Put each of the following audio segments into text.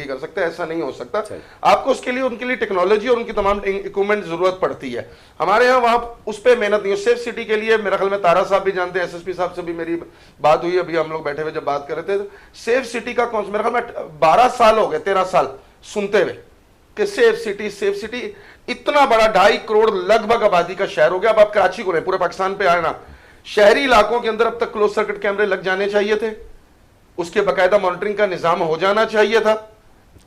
नहीं कर सकते, ऐसा नहीं हो सकता। आपको उसके लिए उनके लिए टेक्नोलॉजी और उनकी तमाम इक्विपमेंट जरूरत पड़ती है। हमारे यहाँ वहाँ उस पर मेहनत नहीं हो। सेफ सिटी के लिए मेरे ख्याल में तारा साहब भी जानते हैं, SSP साहब से भी मेरी बात हुई, अभी हम लोग बैठे हुए जब बात कर रहे थे। सेफ सिटी का कौन, मेरे ख्याल में 12 साल हो गए, 13 साल सुनते हुए कि सेफ सिटी इतना बड़ा 2.5 करोड़ लगभग आबादी का शहर हो गया। अब आप कराची को लें, पूरे पाकिस्तान पे आए ना, शहरी इलाकों के अंदर अब तक क्लोज सर्किट कैमरे लग जाने चाहिए थे, उसके बाकायदा मॉनिटरिंग का निजाम हो जाना चाहिए था,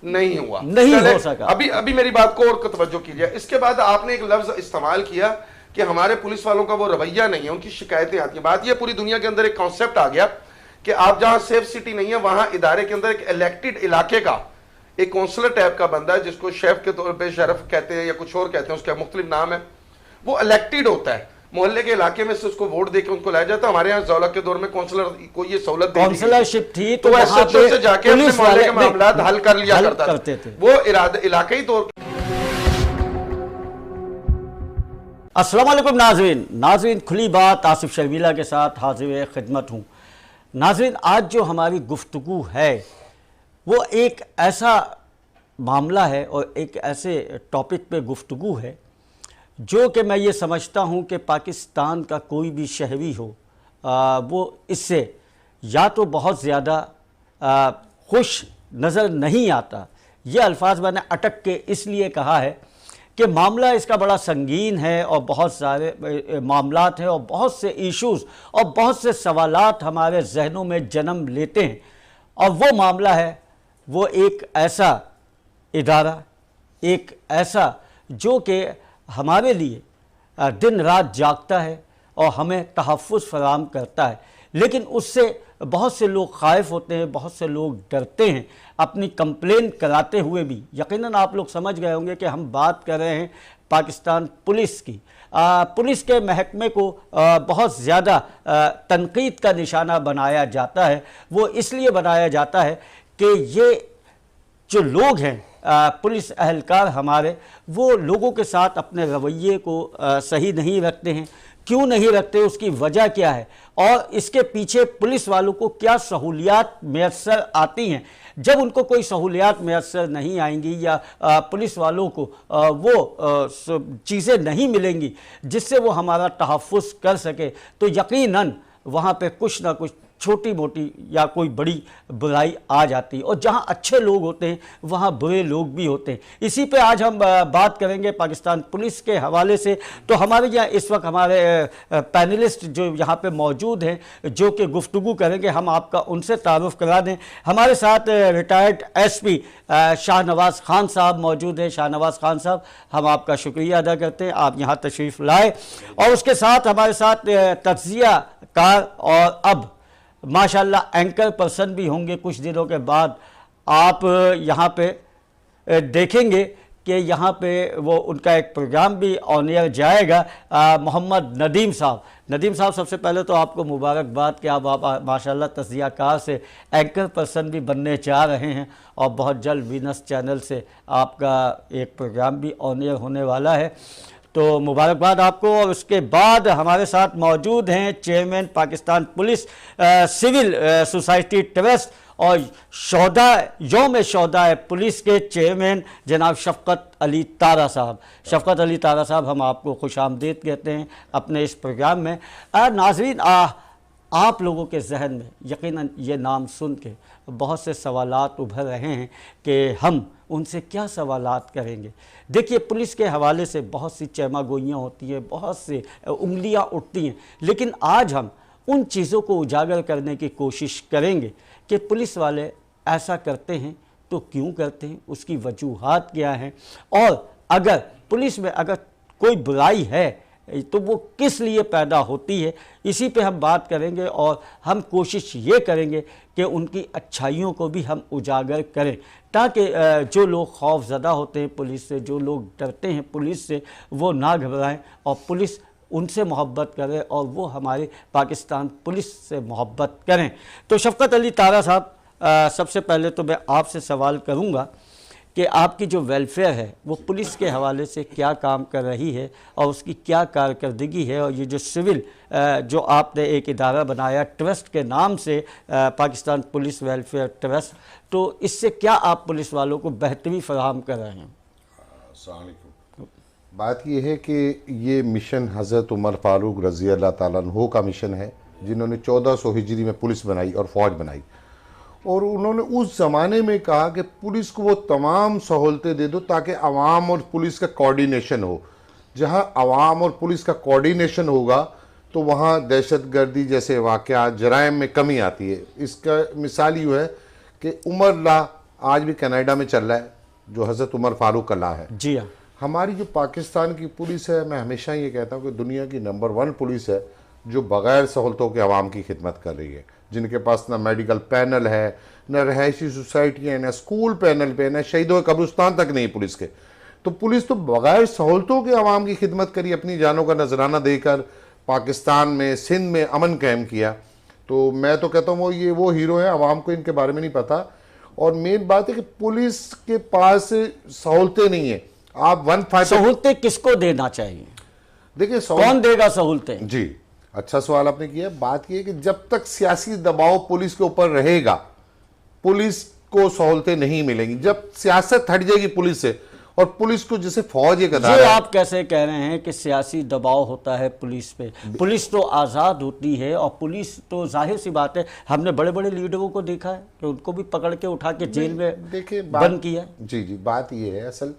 नहीं हुआ, नहीं हो सका। अभी मेरी बात को और तवज्जो कीजिए। इसके बाद आपने एक लफ्ज इस्तेमाल किया कि हमारे पुलिस वालों का वो रवैया नहीं है, उनकी शिकायतें आती हैं। बात यह पूरी दुनिया के अंदर एक कॉन्सेप्ट आ गया कि आप जहां सेफ सिटी नहीं है वहां इदारे के अंदर एक इलेक्टेड इलाके का एक काउंसलर टाइप का बंदा है, जिसको शेफ के तौर पे शेरफ कहते हैं या कुछ और कहते हैं, उसका मुख्तलिफ नाम है, वो इलेक्टेड होता है, मोहल्ले के इलाके में से उसको वोट देके उनको लाया जाता है। हमारे यहाँ जौलक के दौर में काउंसलर को ये सहूलत काउंसलरशिप थी, तो SHO से जाके अपने मोहल्ले के मामला हल कर लिया करते थे, वो इलाकाई तौर। अस्सलाम वालेकुम नाज़रीन, खुली बात आसिफ शर्मिला के साथ हाजिर खिदमत हूँ। नाज़रीन, आज जो हमारी गुफ्तगू है वो एक ऐसा मामला है और एक ऐसे टॉपिक पे गुफ्तगू है जो कि मैं ये समझता हूँ कि पाकिस्तान का कोई भी शहरी हो वो इससे या तो बहुत ज़्यादा खुश नज़र नहीं आता। ये अल्फाज मैंने अटक के इसलिए कहा है कि मामला इसका बड़ा संगीन है और बहुत सारे मामलात हैं और बहुत से इश्यूज़ और बहुत से सवालात हमारे जहनों में जन्म लेते हैं। और वो मामला है, वो एक ऐसा इदारा, एक ऐसा जो कि हमारे लिए दिन रात जागता है और हमें तहफ़्फ़ुज़ फराहम करता है, लेकिन उससे बहुत से लोग ख़ाइफ़ होते हैं, बहुत से लोग डरते हैं अपनी कंप्लेन कराते हुए भी। यकीनन आप लोग समझ गए होंगे कि हम बात कर रहे हैं पाकिस्तान पुलिस की। पुलिस के महकमे को बहुत ज़्यादा तनकीद का निशाना बनाया जाता है। वो इसलिए बनाया जाता है कि ये जो लोग हैं पुलिस अहलकार हमारे, वो लोगों के साथ अपने रवैये को सही नहीं रखते हैं। क्यों नहीं रखते, उसकी वजह क्या है और इसके पीछे पुलिस वालों को क्या सहूलियात मैसर आती हैं। जब उनको कोई सहूलियात मैसर नहीं आएंगी या पुलिस वालों को वो चीज़ें नहीं मिलेंगी जिससे वो हमारा तहफ़्फ़ुज़ कर सके, तो यकीनन वहाँ पे कुछ ना कुछ छोटी मोटी या कोई बड़ी बुराई आ जाती है। और जहाँ अच्छे लोग होते हैं वहाँ बुरे लोग भी होते हैं। इसी पे आज हम बात करेंगे पाकिस्तान पुलिस के हवाले से। तो हमारे यहाँ इस वक्त हमारे पैनलिस्ट जो यहाँ पे मौजूद हैं जो कि गुफ्तगू करेंगे, हम आपका उनसे तारुफ करा दें। हमारे साथ रिटायर्ड SP शाहनवाज़ खान साहब मौजूद हैं। शाहनवाज़ खान साहब, हम आपका शुक्रिया अदा करते हैं, आप यहाँ तशरीफ़ लाए। और उसके साथ हमारे साथ तज्ज़िया कार और अब माशाल्लाह एंकर पर्सन भी होंगे कुछ दिनों के बाद। आप यहाँ पे देखेंगे कि यहाँ पे वो उनका एक प्रोग्राम भी ऑन एयर जाएगा। मोहम्मद नदीम साहब, सबसे पहले तो आपको मुबारकबाद कि आप माशाल्लाह तज़कियाकार से एंकर पर्सन भी बनने चाह रहे हैं और बहुत जल्द वीनस चैनल से आपका एक प्रोग्राम भी ऑन एयर होने वाला है, तो मुबारकबाद आपको। और उसके बाद हमारे साथ मौजूद हैं chairman Pakistan police civil society trust और यौम शोहदा पुलिस के चेयरमैन जनाब शफ़क़त अली तारा साहब। शफ़क़त अली तारा साहब, हम आपको खुशामदीद कहते हैं अपने इस प्रोग्राम में। नाज़रीन, आप लोगों के जहन में यकीनन ये नाम सुन के बहुत से सवालात उभर रहे हैं कि हम उनसे क्या सवालात करेंगे। देखिए, पुलिस के हवाले से बहुत सी चहमागोइयाँ होती हैं, बहुत सी उंगलियाँ उठती हैं, लेकिन आज हम उन चीज़ों को उजागर करने की कोशिश करेंगे कि पुलिस वाले ऐसा करते हैं तो क्यों करते हैं, उसकी वजूहात क्या हैं, और अगर पुलिस में अगर कोई बुराई है तो वो किस लिए पैदा होती है। इसी पे हम बात करेंगे और हम कोशिश ये करेंगे कि उनकी अच्छाइयों को भी हम उजागर करें, ताकि जो लोग खौफज़दा होते हैं पुलिस से, जो लोग डरते हैं पुलिस से, वो ना घबराएं और पुलिस उनसे मोहब्बत करें और वो हमारे पाकिस्तान पुलिस से मोहब्बत करें। तो शफ़क़त अली तारा साहब, सबसे पहले तो मैं आपसे सवाल करूँगा कि आपकी जो वेलफेयर है वो पुलिस के हवाले से क्या काम कर रही है और उसकी क्या कारकर्दगी है, और ये जो सिविल जो आपने एक इदारा बनाया ट्रस्ट के नाम से, पाकिस्तान पुलिस वेलफेयर ट्रस्ट, तो इससे क्या आप पुलिस वालों को बेहतरी फराहम कर रहे हैं? बात यह है कि ये मिशन हज़रत उमर फारूक रज़ी अल्लाह ताला अन्हु का मिशन है, जिन्होंने 1400 हिजरी में पुलिस बनाई और फ़ौज बनाई। और उन्होंने उस ज़माने में कहा कि पुलिस को वो तमाम सहूलतें दे दो ताकि आवाम और पुलिस का कोऑर्डिनेशन हो। जहाँ आवाम और पुलिस का कोऑर्डिनेशन होगा तो वहाँ दहशतगर्दी जैसे वाक़यात, जराइम में कमी आती है। इसका मिसाल यूँ है कि उमर ला आज भी कनाडा में चल रहा है, जो हज़रत उमर फारूक का ला है। जी हाँ। हमारी जो पाकिस्तान की पुलिस है, मैं हमेशा ये कहता हूँ कि दुनिया की नंबर 1 पुलिस है जो बग़ैर सहूलतों के आवाम की खिदमत कर रही है, जिनके पास ना मेडिकल पैनल है, ना रहायशी सोसाइटियाँ, ना स्कूल पैनल पे, ना शहीदों के कब्रिस्तान तक नहीं पुलिस के। तो पुलिस तो बग़ैर सहूलतों के आवाम की खिदमत करी, अपनी जानों का नजराना देकर पाकिस्तान में, सिंध में अमन कायम किया। तो मैं तो कहता हूँ वो हीरो हैं, आवाम को इनके बारे में नहीं पता। और मेन बात है कि पुलिस के पास सहूलतें नहीं है। आप सहूलतें किसको देना चाहिए? देखिए कौन देगा सहूलतें? जी, अच्छा सवाल आपने किया। बात यह है कि जब तक सियासी दबाव पुलिस के ऊपर रहेगा, पुलिस को सहूलतें नहीं मिलेंगी। जब सियासत हट जाएगी पुलिस से, और पुलिस को जैसे फौज एक अदारा है। आप कैसे कह रहे हैं कि सियासी दबाव होता है पुलिस पे? पुलिस तो आज़ाद होती है, और पुलिस तो जाहिर सी बात है, हमने बड़े बड़े लीडरों को देखा है कि उनको भी पकड़ के उठा के जेल में बंद किया। जी जी, बात ये है असल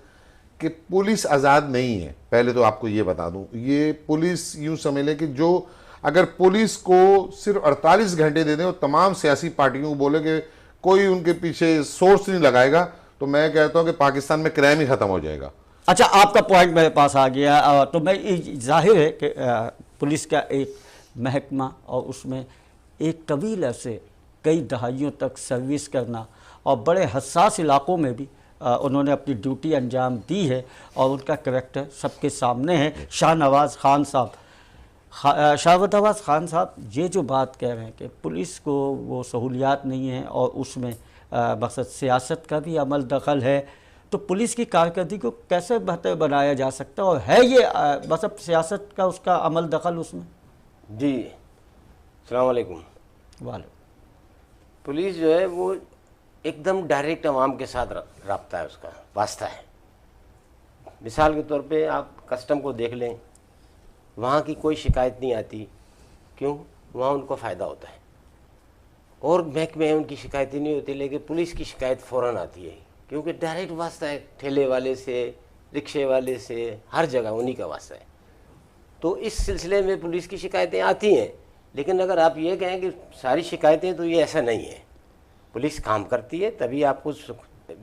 कि पुलिस आज़ाद नहीं है। पहले तो आपको ये बता दूं, ये पुलिस यूं समझ लें कि जो अगर पुलिस को सिर्फ 48 घंटे दे दें और तमाम सियासी पार्टियों को बोले कि कोई उनके पीछे सोर्स नहीं लगाएगा, तो मैं कहता हूं कि पाकिस्तान में क्राइम ही खत्म हो जाएगा। अच्छा, आपका पॉइंट मेरे पास आ गया। तो मैं जाहिर है कि पुलिस का एक महकमा और उसमें एक तवील अरसे, कई दहाइयों तक सर्विस करना, और बड़े हसास इलाकों में भी उन्होंने अपनी ड्यूटी अंजाम दी है, और उनका करैक्टर सबके सामने है। शाहनवाज़ खान साहब, शाहनवाज़ खान साहब ये जो बात कह रहे हैं कि पुलिस को वो सहूलियात नहीं है और उसमें मकसद सियासत का भी अमल दखल है, तो पुलिस की कारकर्दगी को कैसे बेहतर बनाया जा सकता है? और है ये मतलब सियासत का उसका अमल दखल उसमें? जी, अस्सलाम वालेकुम। पुलिस जो है वो एकदम डायरेक्ट आवाम के साथ रब्ता है, उसका वास्ता है। मिसाल के तौर पे आप कस्टम को देख लें, वहाँ की कोई शिकायत नहीं आती। क्यों? वहाँ उनको फ़ायदा होता है। और महकमे में उनकी शिकायतें नहीं होती, लेकिन पुलिस की शिकायत फ़ौरन आती है, क्योंकि डायरेक्ट वास्ता है ठेले वाले से, रिक्शे वाले से, हर जगह उन्हीं का वास्ता है। तो इस सिलसिले में पुलिस की शिकायतें आती हैं। लेकिन अगर आप ये कहें कि सारी शिकायतें, तो ये ऐसा नहीं है। पुलिस काम करती है तभी आपको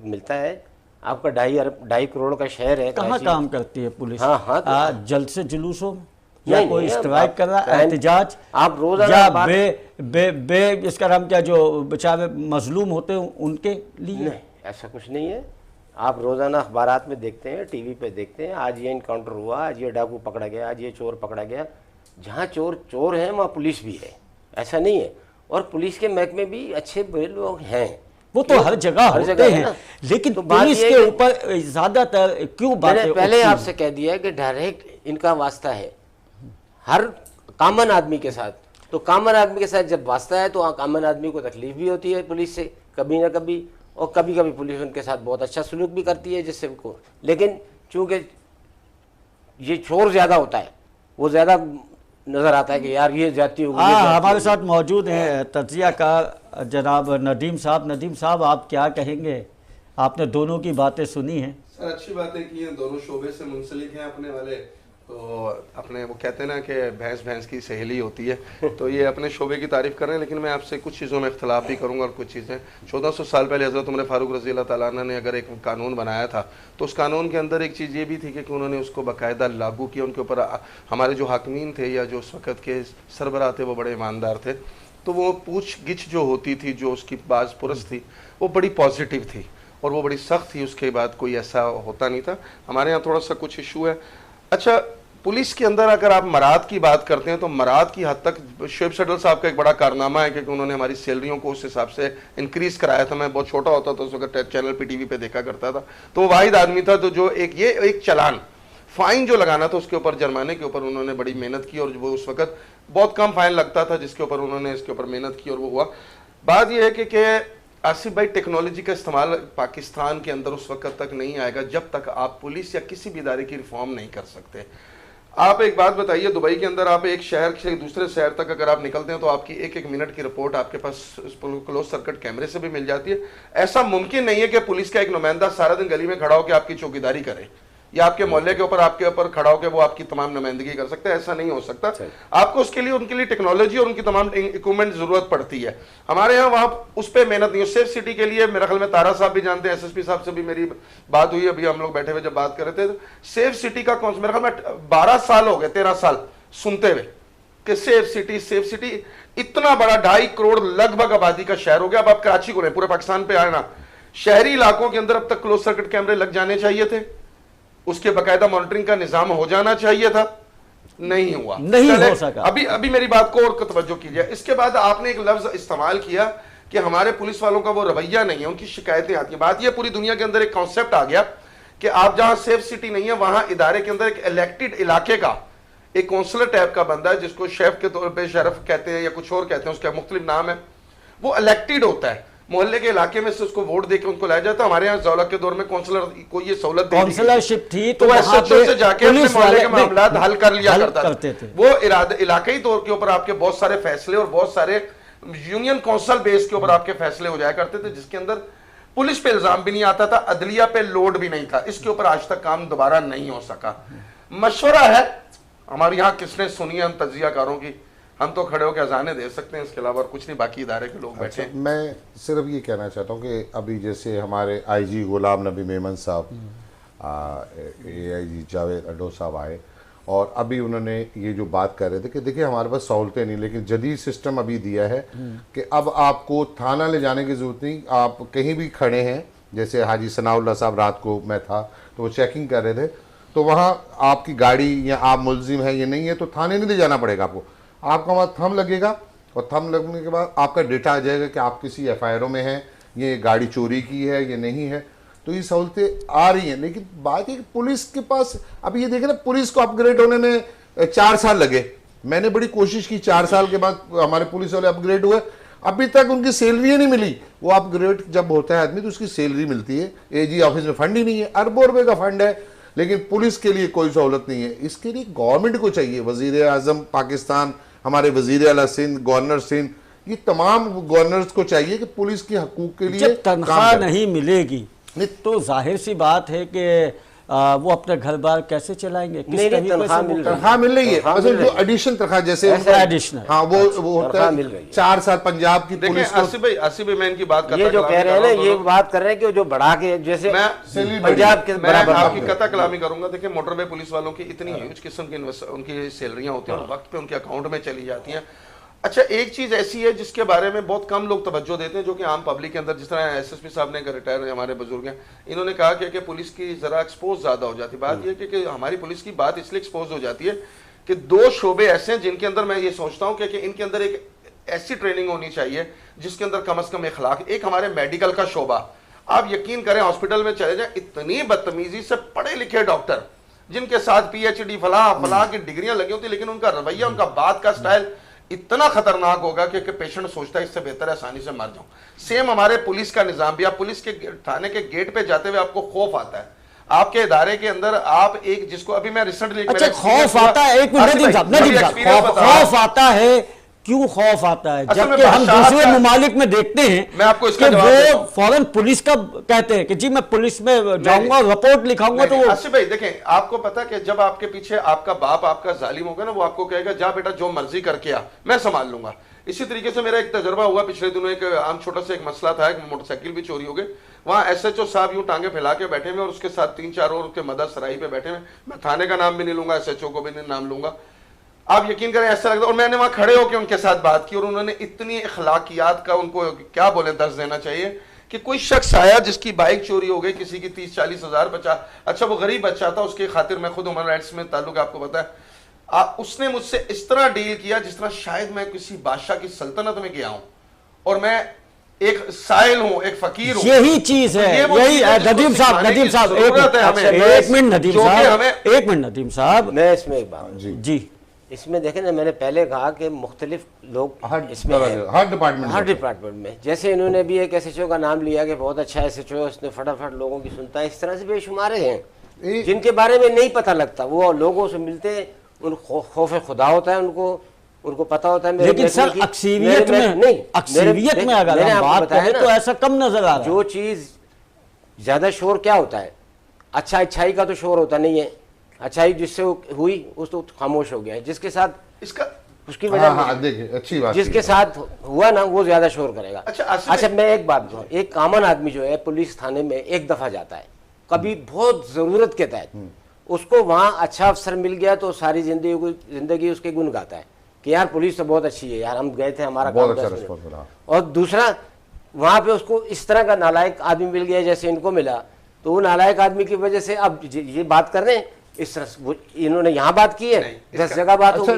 मिलता है। आपका 2.5 करोड़ का शहर है। कहाँ काम करती है पुलिस? हाँ, तो जल्द से जुलूसों में, या कोई स्ट्राइक कर रहा है, एहतजाज, आप रोजाना इसका नाम क्या, जो बेचारे मजलूम होते हैं उनके लिए? नहीं, ऐसा कुछ नहीं है। आप रोजाना अखबारात में देखते हैं, टीवी पे देखते हैं, आज ये इनकाउंटर हुआ, आज ये डाकू पकड़ा गया, आज ये चोर पकड़ा गया। जहाँ चोर हैं वहाँ पुलिस भी है, ऐसा नहीं है। और पुलिस के महकमे भी अच्छे बुरे लोग हैं, वो तो हर जगह होते हैं, लेकिन तो पुलिस के ऊपर ज्यादातर क्यों बातें? पहले आपसे कह दिया है कि डायरेक्ट इनका वास्ता है हर कॉमन आदमी के साथ। तो कॉमन आदमी के साथ जब वास्ता है तो कॉमन आदमी को तकलीफ भी होती है पुलिस से कभी ना कभी, और कभी कभी पुलिस उनके साथ बहुत अच्छा सलूक भी करती है जिससे उनको। लेकिन चूंकि ये चोर ज़्यादा होता है, वो ज़्यादा नज़र आता है कि यार ये जाती होगी। हमारे साथ मौजूद हैं तज्जिया का जनाब नदीम साहब। नदीम साहब, आप क्या कहेंगे? आपने दोनों की बातें सुनी हैं। सर, अच्छी बातें की हैं, दोनों शोबे से मुंसलिक हैं अपने वाले। तो अपने वो कहते हैं ना कि भैंस की सहेली होती है, तो ये अपने शोबे की तारीफ़ कर रहे हैं। लेकिन मैं आपसे कुछ चीज़ों में इख्तलाफ भी करूँगा। और कुछ चीज़ें 1400 साल पहले हज़रत उमर फारूक रज़ी अल्लाह ताला अन्हु ने अगर एक कानून बनाया था, तो उस कानून के अंदर एक चीज़ ये भी थी कि उन्होंने उसको बाकायदा लागू किया। उनके ऊपर हमारे जो हाकिमीन थे या जो उस वक़्त के सरबराह थे वो बड़े ईमानदार थे। तो वो पूछ गिछ जो होती थी, जो उसकी बाज़ पुरस थी, वो बड़ी पॉजिटिव थी और वो बड़ी सख्त थी। उसके बाद कोई ऐसा होता नहीं था। हमारे यहाँ थोड़ा सा कुछ इशू है। अच्छा, पुलिस के अंदर अगर आप मराद की बात करते हैं तो मराद की हद तक शुएब सडल साहब का एक बड़ा कारनामा है, क्योंकि उन्होंने हमारी सैलरियों को उस हिसाब से इंक्रीज कराया था। मैं बहुत छोटा होता था उस वक्त, चैनल पे टीवी पे देखा करता था, तो वो वाहिद आदमी था तो जो एक चालान फाइन जो लगाना था उसके ऊपर, जुर्माने के ऊपर उन्होंने बड़ी मेहनत की, और वो उस वक्त बहुत कम फाइन लगता था जिसके ऊपर उन्होंने इसके ऊपर मेहनत की और वो हुआ। बात यह है कि आसिफ भाई, टेक्नोलॉजी का इस्तेमाल पाकिस्तान के अंदर उस वक्त तक नहीं आएगा जब तक आप पुलिस या किसी भी इदारे की रिफॉर्म नहीं कर सकते। आप एक बात बताइए, दुबई के अंदर आप एक शहर से दूसरे शहर तक अगर आप निकलते हैं तो आपकी एक एक मिनट की रिपोर्ट आपके पास क्लोज सर्किट कैमरे से भी मिल जाती है। ऐसा मुमकिन नहीं है कि पुलिस का एक नुमाइंदा सारा दिन गली में खड़ा होकर आपकी चौकीदारी करे या आपके मोहल्ले के ऊपर आपके ऊपर खड़ा होकर वो आपकी तमाम नुमाइंदगी कर सकते हैं। ऐसा नहीं हो सकता। आपको उसके लिए उनके लिए टेक्नोलॉजी और उनकी तमाम इक्विपमेंट जरूरत पड़ती है। हमारे यहाँ वहाँ उस पर मेहनत नहीं हो। सेफ सिटी के लिए मेरे ख्याल में तारा साहब भी जानते हैं, SSP साहब से भी मेरी बात हुई, अभी हम लोग बैठे हुए जब बात कर रहे थे। सेफ सिटी का कौन, मेरे ख्याल में 12 साल हो गए, 13 साल सुनते हुए कि सेफ सिटी इतना बड़ा 2.5 करोड़ लगभग आबादी का शहर हो गया। अब आप कराची को नहीं, पूरे पाकिस्तान पे आए ना, शहरी इलाकों के अंदर अब तक क्लोज सर्किट कैमरे लग जाने चाहिए थे, उसके बाकायदा मॉनिटरिंग का निजाम हो जाना चाहिए था, नहीं हुआ, नहीं हो सका। अभी मेरी बात को और तवज्जो कीजिए। इसके बाद आपने एक लफ्ज इस्तेमाल किया कि हमारे पुलिस वालों का वो रवैया नहीं है, उनकी शिकायतें आती हैं। बात यह पूरी दुनिया के अंदर एक कॉन्सेप्ट आ गया कि आप जहां सेफ सिटी नहीं है वहां इदारे के अंदर एक इलेक्टेड इलाके का एक काउंसलर टाइप का बंदा है, जिसको शेफ के तौर पर शरफ कहते हैं या कुछ और कहते हैं, उसका मुख्तलिफ नाम है। वो इलेक्टेड होता है, मोहल्ले के इलाके में से उसको वोट देकर उनको लाया जाता है। हमारे यहाँ जौलक के दौर में काउंसलर को ये सहूलत काउंसलरशिप थी तो SHO से जाके अपने मोहल्ले के मामला हल कर लिया करते थे। वो इलाकाई तौर के ऊपर आपके बहुत सारे फैसले और बहुत सारे यूनियन काउंसिल बेस के ऊपर आपके फैसले हो जाया करते थे, जिसके अंदर पुलिस पे इल्जाम भी नहीं आता था, अदलिया पे लोड भी नहीं था। इसके ऊपर आज तक काम दोबारा नहीं हो सका। मशवरा है हमारे यहाँ, किसने सुनी है हम तजियाकारों की, हम तो खड़े होकर अजाने दे सकते हैं, इसके अलावा कुछ नहीं, बाकी इदारे के लोग बैठे। मैं सिर्फ ये कहना चाहता हूँ कि अभी जैसे हमारे IG गुलाम नबी मेमन साहब, AIG जावेद अड्डो साहब आए और अभी उन्होंने ये जो बात कर रहे थे कि देखिए हमारे पास सहूलतें नहीं, लेकिन जदीद सिस्टम अभी दिया है कि अब आपको थाना ले जाने की ज़रूरत नहीं, आप कहीं भी खड़े हैं। जैसे हाजी सनाउल्लाह साहब, रात को मैं था तो वो चेकिंग कर रहे थे, तो वहाँ आपकी गाड़ी या आप मुलजिम है ये नहीं है तो थाने नहीं ले जाना पड़ेगा आपको, आपका वहाँ थंब लगेगा और थंब लगने के बाद आपका डेटा आ जाएगा कि आप किसी FIR में हैं, ये गाड़ी चोरी की है ये नहीं है। तो ये सहूलतें आ रही हैं, लेकिन बात है कि पुलिस के पास अब ये देखें ना, पुलिस को अपग्रेड होने में 4 साल लगे। मैंने बड़ी कोशिश की, 4 साल के बाद हमारे पुलिस वाले अपग्रेड हुए, अभी तक उनकी सैलरी नहीं मिली। वो अपग्रेड जब होता है आदमी तो उसकी सैलरी मिलती है। AG ऑफिस में फंड ही नहीं है, अरबों रुपए का फंड है, लेकिन पुलिस के लिए कोई सहूलत नहीं है। इसके लिए गवर्नमेंट को चाहिए, वजीर आजम पाकिस्तान, हमारे वजीर आला सिंध, गवर्नर सिंध, ये तमाम गवर्नर्स को चाहिए कि पुलिस के हकूक के लिए जब तनख्वाह नहीं मिलेगी तो जाहिर सी बात है कि वो अपने घर बार कैसे चलाएंगे, किस तरीके से तनख्वाह मिल रही है। मतलब जो एडिशनल तनख्वाह जैसे एडिशनल, हाँ वो होता है 4 साल पंजाब की पुलिस को। आसिफ भाई मैं इनकी बात ये जो कह रहे हैं ना, ये बात कर रहे हैं कि जो बढ़ा के जैसे पंजाब के बराबर आपकी कथा कलामी करूंगा। देखिए मोटरवे पुलिस वालों की इतनी ह्यूज किस्म की उनकी सैलरियां होती हैं, वक्त पे उनके अकाउंट में चली जाती हैं। अच्छा, एक चीज ऐसी है जिसके बारे में बहुत कम लोग तवज्जो देते हैं, जो कि आम पब्लिक के अंदर, जिस तरह SSP साहब ने रिटायर हमारे बुजुर्ग हैं, इन्होंने कहा कि पुलिस की जरा एक्सपोज ज्यादा हो जाती है। बात यह कि हमारी पुलिस की बात इसलिए एक्सपोज हो जाती है कि 2 शोबे ऐसे हैं जिनके अंदर मैं ये सोचता हूँ कि इनके अंदर एक ऐसी ट्रेनिंग होनी चाहिए जिसके अंदर कम से कम इखलाक। एक हमारे मेडिकल का शोबा, आप यकीन करें हॉस्पिटल में चले जाए, इतनी बदतमीजी से पढ़े लिखे डॉक्टर जिनके साथ PhD फलाह की डिग्रियां लगी होती, लेकिन उनका रवैया, उनका बात का स्टाइल इतना खतरनाक होगा कि पेशेंट सोचता है इससे बेहतर है आसानी से मर जाऊं। सेम हमारे पुलिस का निजाम भी, आप पुलिस के थाने के गेट पे जाते हुए आपको खौफ आता है। आपके इदारे के अंदर आप एक जिसको अभी मैं रिसेंटली अच्छा खौफ आता है, एक मिनट, खौफ आता है, क्यों खौफ आता है? जबकि हम दूसरे ममालिक में देखते हैं, मैं आपको इसका जवाब वो फौरन पुलिस का कहते हैं कि जी मैं पुलिस में जाऊंगा, रिपोर्ट लिखाऊंगा। तो आसिफ भाई देखें, आपको पता है कि जब आपके पीछे आपका बाप आपका जालिम होगा ना, वो आपको कहेगा जा बेटा जो मर्जी करके आ, मैं संभाल लूंगा। इसी तरीके से मेरा एक तजर्बा हुआ पिछले दिनों, एक आम छोटा सा एक मसला था, एक मोटरसाइकिल भी चोरी हो गई। वहाँ SHO साहब यूं टांगे फैला के बैठे हुए और उसके साथ 3-4 और उसके मदद सराही पे बैठे हुए। मैं थाने का नाम भी नहीं लूंगा, SHO को भी नहीं नाम लूंगा, आप यकीन करें ऐसा लगता है। और मैंने वहां खड़े होकर उनके साथ बात की और उन्होंने इतनी इखलाकियात का, उनको क्या बोले, दर्ज देना चाहिए कि कोई शख्स आया जिसकी बाइक चोरी हो गई, किसी की 30-40 हज़ार 50, अच्छा वो गरीब बच्चा था, उसके खातिर मैं खुद ह्यूमन राइट्स में ताल्लुक आपको पता है, उसने मुझसे इस तरह डील किया जिस तरह शायद मैं किसी बादशाह की सल्तनत में गया हूं और मैं एक साइल हूं, एक फकीर हूं। यही चीज है, यही नदीम साहब, एक मिनट नदीम साहब, एक मिनट नदीम साहब, मैं इसमें एक बात जी, इसमें देखें ना, मैंने पहले कहा कि मुख्तलिफ लोग इसमें हर डिपार्टमेंट में, जैसे इन्होंने भी एक SHO का नाम लिया कि बहुत अच्छा SHO, उसने फटाफट लोगों की सुनता है, इस तरह से बेशुमारे हैं जिनके बारे में नहीं पता लगता, वो लोगों से मिलते हैं, उन खौफ खुदा होता है उनको पता होता है। लेकिन सर अक्सरियत में अगर हम बात करें तो ऐसा कम नजर आ रहा है। जो चीज ज्यादा शोर क्या होता है, अच्छाई का तो शोर होता नहीं है, अच्छाई जिससे हुई उस तो खामोश हो गया है, जिसके साथ इसका उसकी वजह देखिए अच्छी बात, जिसके साथ हुआ ना वो ज्यादा शोर करेगा। अच्छा मैं एक बात कहूँ, एक कॉमन आदमी जो है पुलिस थाने में एक दफा जाता है, कभी बहुत जरूरत के तहत, उसको वहां अच्छा अफसर मिल गया तो सारी जिंदगी उसके गुण गाता है कि यार पुलिस तो बहुत अच्छी है, यार हम गए थे, हमारा काम अच्छा। और दूसरा वहां पे उसको इस तरह का नालायक आदमी मिल गया जैसे इनको मिला, तो वो नालायक आदमी की वजह से अब ये बात कर रहे हैं इस तरह, इन्होंने यहाँ बात की है, 10 जगह बात होगी।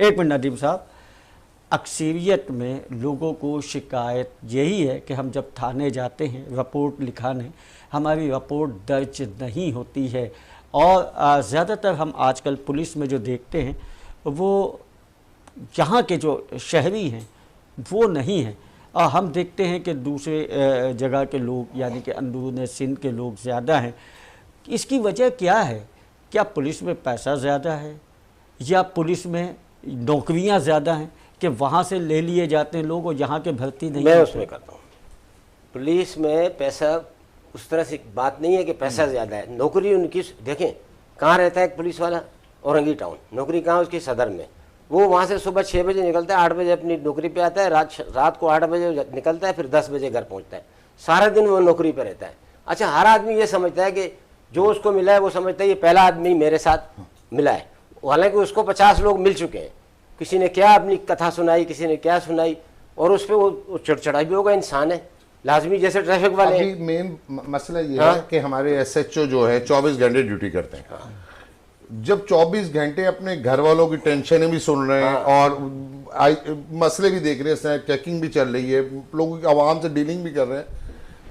एक मिनट नदीम साहब, अक्सरियत में लोगों को शिकायत यही है कि हम जब थाने जाते हैं रिपोर्ट लिखाने, हमारी रिपोर्ट दर्ज नहीं होती है, और ज़्यादातर हम आजकल पुलिस में जो देखते हैं वो यहाँ के जो शहरी हैं वो नहीं हैं, और हम देखते हैं कि दूसरे जगह के लोग यानी कि अंदरून सिंध के लोग ज़्यादा हैं। इसकी वजह क्या है? क्या पुलिस में पैसा ज़्यादा है या पुलिस में नौकरियां ज़्यादा हैं कि वहाँ से ले लिए जाते हैं लोग और यहाँ के भर्ती नहीं? मैं उसमें करता हूँ, पुलिस में पैसा उस तरह से बात नहीं है कि पैसा ज़्यादा है, नौकरी उनकी देखें कहाँ रहता है एक पुलिस वाला, औरंगी टाउन, नौकरी कहाँ उसकी सदर में, वो वहाँ से सुबह 6 बजे निकलता है, 8 बजे अपनी नौकरी पे आता है, रात को 8 बजे निकलता है, फिर 10 बजे घर पहुँचता है, सारा दिन वो नौकरी पे रहता है। अच्छा हर आदमी ये समझता है कि जो उसको मिला है वो समझता है ये पहला आदमी मेरे साथ मिला है, हालांकि उसको 50 लोग मिल चुके हैं, किसी ने क्या अपनी कथा सुनाई, किसी ने क्या सुनाई, और उस पर वो चिड़चिड़ा भी होगा, इंसान है लाजमी, जैसे ट्रैफिक वाले। अभी मेन मसला ये है कि हमारे SHO जो है 24 घंटे ड्यूटी करते हैं, जब 24 घंटे अपने घर वालों की टेंशनें भी सुन रहे हैं और मसले भी देख रहे हैं, चेकिंग भी चल रही है, लोगों की आवाम से डीलिंग भी कर रहे हैं,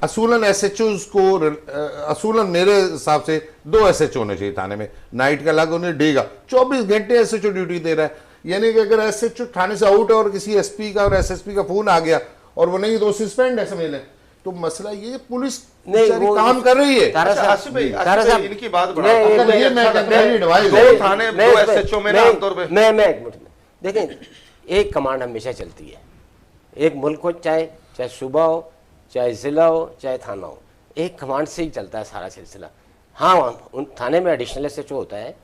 असूलन SHOs को असूलन मेरे हिसाब से 2 SHO होने चाहिए थाने में, नाइट का अलग होने, डे का। 24 घंटे SHO ड्यूटी दे रहा है, यानी कि अगर SHO थाने से आउट है और किसी SP का और SSP का फोन आ गया और वो नहीं तो सस्पेंड है, समझ लें, तो मसला ये पुलिस नहीं वो काम कर रही है। इनकी बात मैं एक मिनट में देखें, एक कमांड हमेशा चलती है, एक मुल्क हो, चाहे सूबा हो, चाहे जिला हो, चाहे थाना हो, एक कमांड से ही चलता है सारा सिलसिला। हाँ उन थाने में एडिशनल SHO होता है,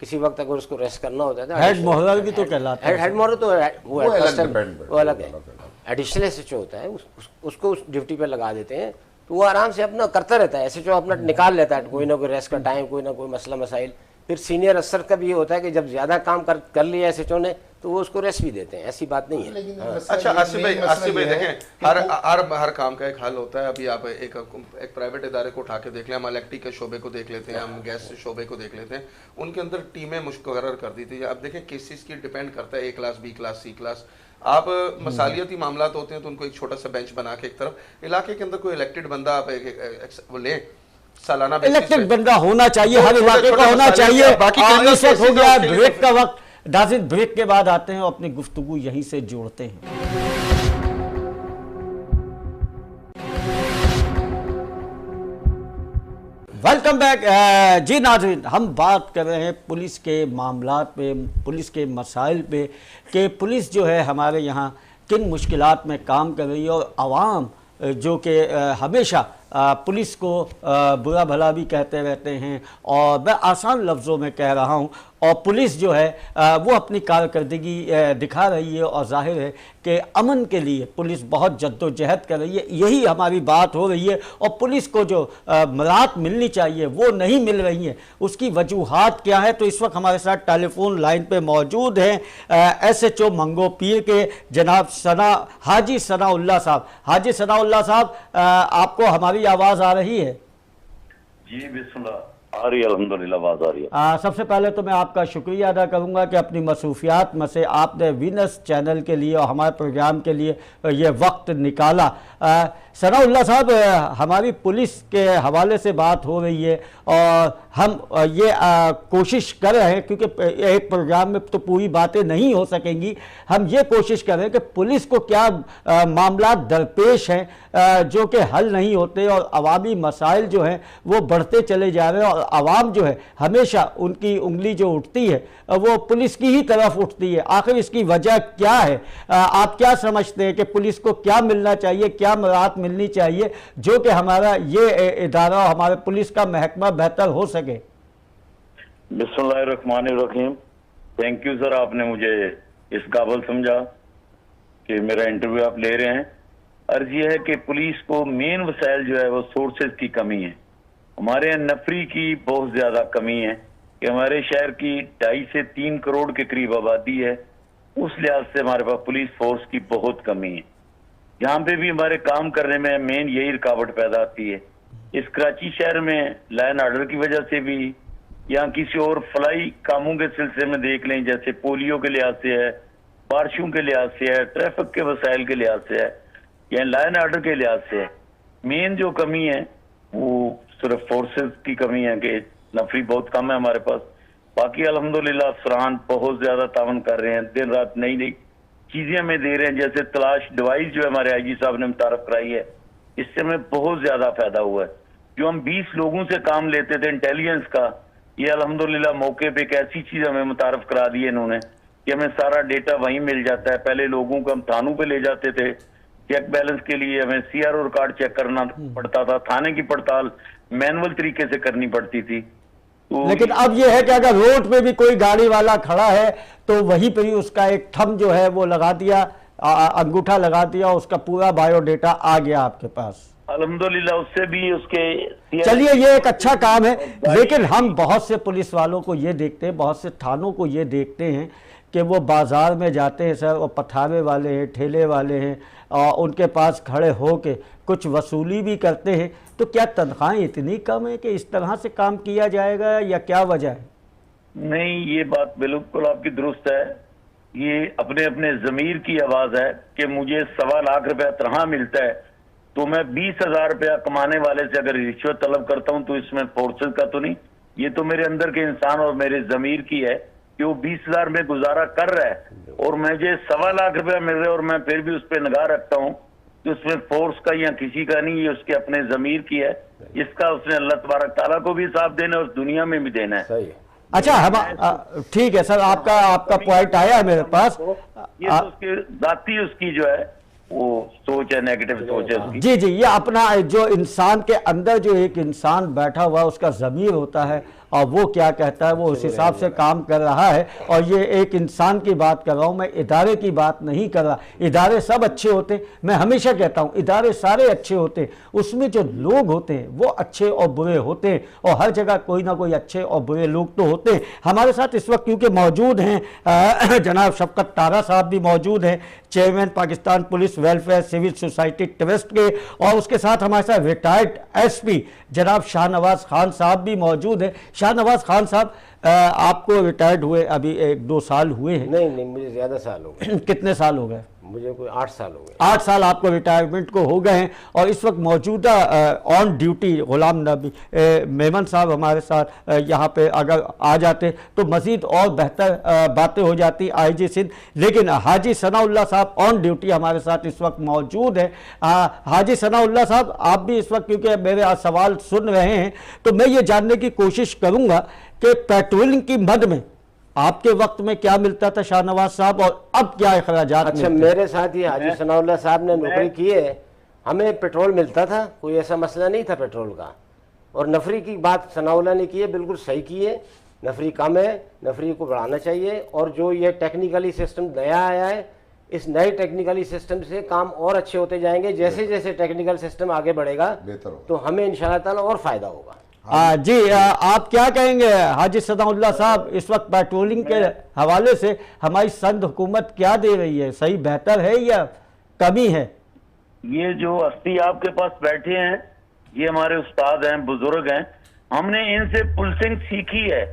किसी वक्त अगर उसको रेस्ट करना होता है, हेड मोहर भी तो कहलाता है, हेड मोहर तो वो अलग है, एडिशनल SHO होता है, उसको उस ड्यूटी पे लगा देते हैं, तो वो आराम से अपना करता रहता है, SHO अपना निकाल लेता है, कोई ना कोई रेस्ट का टाइम, कोई ना कोई मसला मसाइल। फिर सीनियर अफसर का भी ये होता है कि जब ज्यादा काम कर लिया SHO ने तो वो उसको रेस्ट भी देते हैं, ऐसी बात नहीं है। अच्छा आसिफ भाई देखें, हर काम का एक हल होता है। अभी आप एक प्राइवेट इदारे को उठा के देख लें, हम इलेक्ट्रिक के शोबे को देख लेते हैं, हम गैस शोबे को देख लेते हैं, उनके अंदर टीमें मुकर्रर कर दी थी। अब देखें केसेस की डिपेंड करता है, A class, B class, C class. आप मसालियती मामला होते हैं तो उनको एक छोटा सा बेंच बना के एक तरफ, इलाके के अंदर कोई इलेक्टेड बंदा आप वो लें, सालाना इलेक्टेड बंदा होना चाहिए, हर इलाके का होना चाहिए। बाकी हो गया ब्रेक का वक्त, नाज़रीन ब्रेक के बाद आते हैं और अपनी गुफ्तगू यहीं से जोड़ते हैं। Welcome back. जी नाज़रीन, हम बात कर रहे हैं पुलिस के मामलात पे, पुलिस के मसाइल पे, कि पुलिस जो है हमारे यहाँ किन मुश्किलात में काम कर रही है, और आवाम जो कि हमेशा पुलिस को बुरा भला भी कहते रहते हैं, और मैं आसान लफ्ज़ों में कह रहा हूँ, और पुलिस जो है वो अपनी कारकर्दगी दिखा रही है, और जाहिर है कि अमन के लिए पुलिस बहुत जद्दोजहद कर रही है। यही हमारी बात हो रही है, और पुलिस को जो मराहत मिलनी चाहिए वो नहीं मिल रही है। उसकी वजूहात क्या है? तो इस वक्त हमारे साथ टेलीफोन लाइन पे मौजूद हैं SHO मंगो पीर के जनाब हाजी सनाउल्लाह साहब। हाजी सनाउल्लाह साहब, आपको हमारी आवाज़ आ रही है? जी बिस्मिल्लाह, आ रही है, अल्हम्दुलिल्लाह आवाज़ आ रही है। सबसे पहले तो मैं आपका शुक्रिया अदा करूंगा कि अपनी मसरूफियात में से आपने वीनस चैनल के लिए और हमारे प्रोग्राम के लिए ये वक्त निकाला। सनाउल्लाह साहब, हमारी पुलिस के हवाले से बात हो रही है, और हम ये कोशिश कर रहे हैं, क्योंकि एक प्रोग्राम में तो पूरी बातें नहीं हो सकेंगी, हम ये कोशिश कर रहे हैं कि पुलिस को क्या मामला दरपेश हैं जो कि हल नहीं होते, और अवामी मसाइल जो हैं वो बढ़ते चले जा रहे हैं, और आवाम जो है हमेशा उनकी उंगली जो उठती है वो पुलिस की ही तरफ उठती है। आखिर इसकी वजह क्या है? आप क्या समझते हैं कि पुलिस को क्या मिलना चाहिए, क्या मराहत मिलनी चाहिए जो कि हमारा ये इदारा, हमारे पुलिस का महकमा बेहतर हो सके? बिस्मिल्लाहिर्रहमानिर्रहीम। थैंक यू सर, आपने मुझे इस काबिल समझा कि मेरा इंटरव्यू आप ले रहे हैं। अर्ज ये है कि पुलिस को मेन वसाइल जो है वो सोर्सेज की कमी है। हमारे यहाँ नफरी की बहुत ज्यादा कमी है कि हमारे शहर की 2.5 से 3 करोड़ के करीब आबादी है। उस लिहाज से हमारे पास पुलिस फोर्स की बहुत कमी है। जहाँ पे भी हमारे काम करने में मेन यही रुकावट पैदा आती है। इस कराची शहर में लाइन आर्डर की वजह से भी, या किसी और फलाई कामों के सिलसिले में देख लें, जैसे पोलियो के लिहाज से है, बारिशों के लिहाज से है, ट्रैफिक के वसाइल के लिहाज से है, या लाइन आर्डर के लिहाज से है। मेन जो कमी है वो सिर्फ फोर्सेस की कमी है कि नफरी बहुत कम है हमारे पास। बाकी अल्हम्दुलिल्लाह अफसरान बहुत ज्यादा तावन कर रहे हैं, दिन रात नई नई चीजें हमें दे रहे हैं। जैसे तलाश डिवाइस जो है हमारे IG साहब ने मुतारफ कराई है, इससे हमें बहुत ज्यादा फायदा हुआ है। जो हम 20 लोगों से काम लेते थे इंटेलिजेंस का, ये अल्हम्दुलिल्लाह मौके पे एक ऐसी चीज हमें मुतारफ करा दी है इन्होंने कि हमें सारा डेटा वहीं मिल जाता है। पहले लोगों को हम थानों पे ले जाते थे चेक बैलेंस के लिए, हमें CRO रिकॉर्ड चेक करना पड़ता था, थाने की पड़ताल मैनुअल तरीके से करनी पड़ती थी। तो लेकिन अब यह है कि अगर रोड पे भी कोई गाड़ी वाला खड़ा है तो वहीं पर ही उसका एक थंब जो है वो लगा दिया, अंगूठा लगा दिया, उसका पूरा बायोडेटा आ गया आपके पास। अल्हम्दुलिल्लाह उससे भी उसके चलिए, ये एक अच्छा काम है। लेकिन हम बहुत से पुलिस वालों को ये देखते हैं, बहुत से थानों को ये देखते हैं कि वो बाज़ार में जाते हैं सर, और पठावे वाले हैं, ठेले वाले हैं, और उनके पास खड़े हो के कुछ वसूली भी करते हैं। तो क्या तनख्वाहें इतनी कम है कि इस तरह से काम किया जाएगा, या क्या वजह है? नहीं, ये बात बिल्कुल आपकी दुरुस्त है। ये अपने अपने ज़मीर की आवाज़ है कि मुझे 1.25 लाख रुपया तनख्वाह मिलता है, तो मैं 20,000 रुपया कमाने वाले से अगर रिश्वत तलब करता हूं तो इसमें फोर्सेस का तो नहीं, ये तो मेरे अंदर के इंसान और मेरे ज़मीर की है कि वो 20,000 में गुजारा कर रहा है, और मुझे 1.25 लाख रुपया मिल रहा है और मैं फिर भी उस पर निगाह रखता हूँ। तो उसमें फोर्स का या किसी का नहीं, ये उसके अपने ज़मीर की है। इसका उसने अल्लाह तबारक ताला को भी हिसाब देना है और दुनिया में भी देना है। सही है। अच्छा, हम ठीक है सर, आपका पॉइंट आया है मेरे पास। ये तो उसकी जाती उसकी जो है वो सोच है, नेगेटिव सोच है उसकी। जी, ये अपना जो इंसान के अंदर जो एक इंसान बैठा हुआ है उसका ज़मीर होता है, और वो क्या कहता है वो उस हिसाब से काम कर रहा है। और ये एक इंसान की बात कर रहा हूँ, मैं इदारे की बात नहीं कर रहा। इदारे सब अच्छे होते हैं, मैं हमेशा कहता हूँ इदारे सारे अच्छे होते हैं, उसमें जो लोग होते हैं वो अच्छे और बुरे होते हैं, और हर जगह कोई ना कोई अच्छे और बुरे लोग तो होते हैं। हमारे साथ इस वक्त क्योंकि मौजूद हैं जनाब शफकत तारा साहब भी मौजूद हैं, chairman Pakistan police welfare civil society trust के, और उसके साथ हमारे साथ रिटायर्ड SP जनाब शाहनवाज खान साहब भी मौजूद हैं। शाहनवाज खान साहब, आपको रिटायर्ड हुए अभी 1-2 साल हुए हैं? नहीं, मुझे ज़्यादा साल हो गए। कितने साल हो गए? मुझे कोई 8 साल हो गए। 8 साल आपको रिटायरमेंट को हो गए हैं, और इस वक्त मौजूदा ऑन ड्यूटी गुलाम नबी मेमन साहब हमारे साथ यहाँ पे अगर आ जाते तो मज़ीद और बेहतर बातें हो जाती IG सिंध। लेकिन हाजी सनाउल्लाह साहब ऑन ड्यूटी हमारे साथ इस वक्त मौजूद है। हाजी सनाउल्लाह साहब, आप भी इस वक्त क्योंकि मेरे सवाल सुन रहे हैं तो मैं ये जानने की कोशिश करूँगा कि पेट्रोलिंग की मद में आपके वक्त में क्या मिलता था शाहनवाज साहब, और अब क्या अखराजात? अच्छा, मेरे साथ ये हाजी सनाउल्लाह साहब ने नौकरी की है। हमें पेट्रोल मिलता था, कोई ऐसा मसला नहीं था पेट्रोल का। और नफरी की बात सनाउल्लाह ने की है, बिल्कुल सही की है। नफरी कम है, नफरी को बढ़ाना चाहिए। और जो ये टेक्निकली सिस्टम नया आया है, इस नए टेक्निकली सिस्टम से काम और अच्छे होते जाएंगे। जैसे जैसे टेक्निकल सिस्टम आगे बढ़ेगा तो हमें इंशाअल्लाह ताला और फायदा होगा। जी, आप क्या कहेंगे हाजी सनाउल्लाह साहब, इस वक्त पेट्रोलिंग के हवाले से हमारी संघ हुकूमत क्या दे रही है, सही बेहतर है या कमी है? ये जो हस्ती आपके पास बैठे हैं, ये हमारे उस्ताद हैं, बुजुर्ग हैं। हमने इनसे पुलिसिंग सीखी है।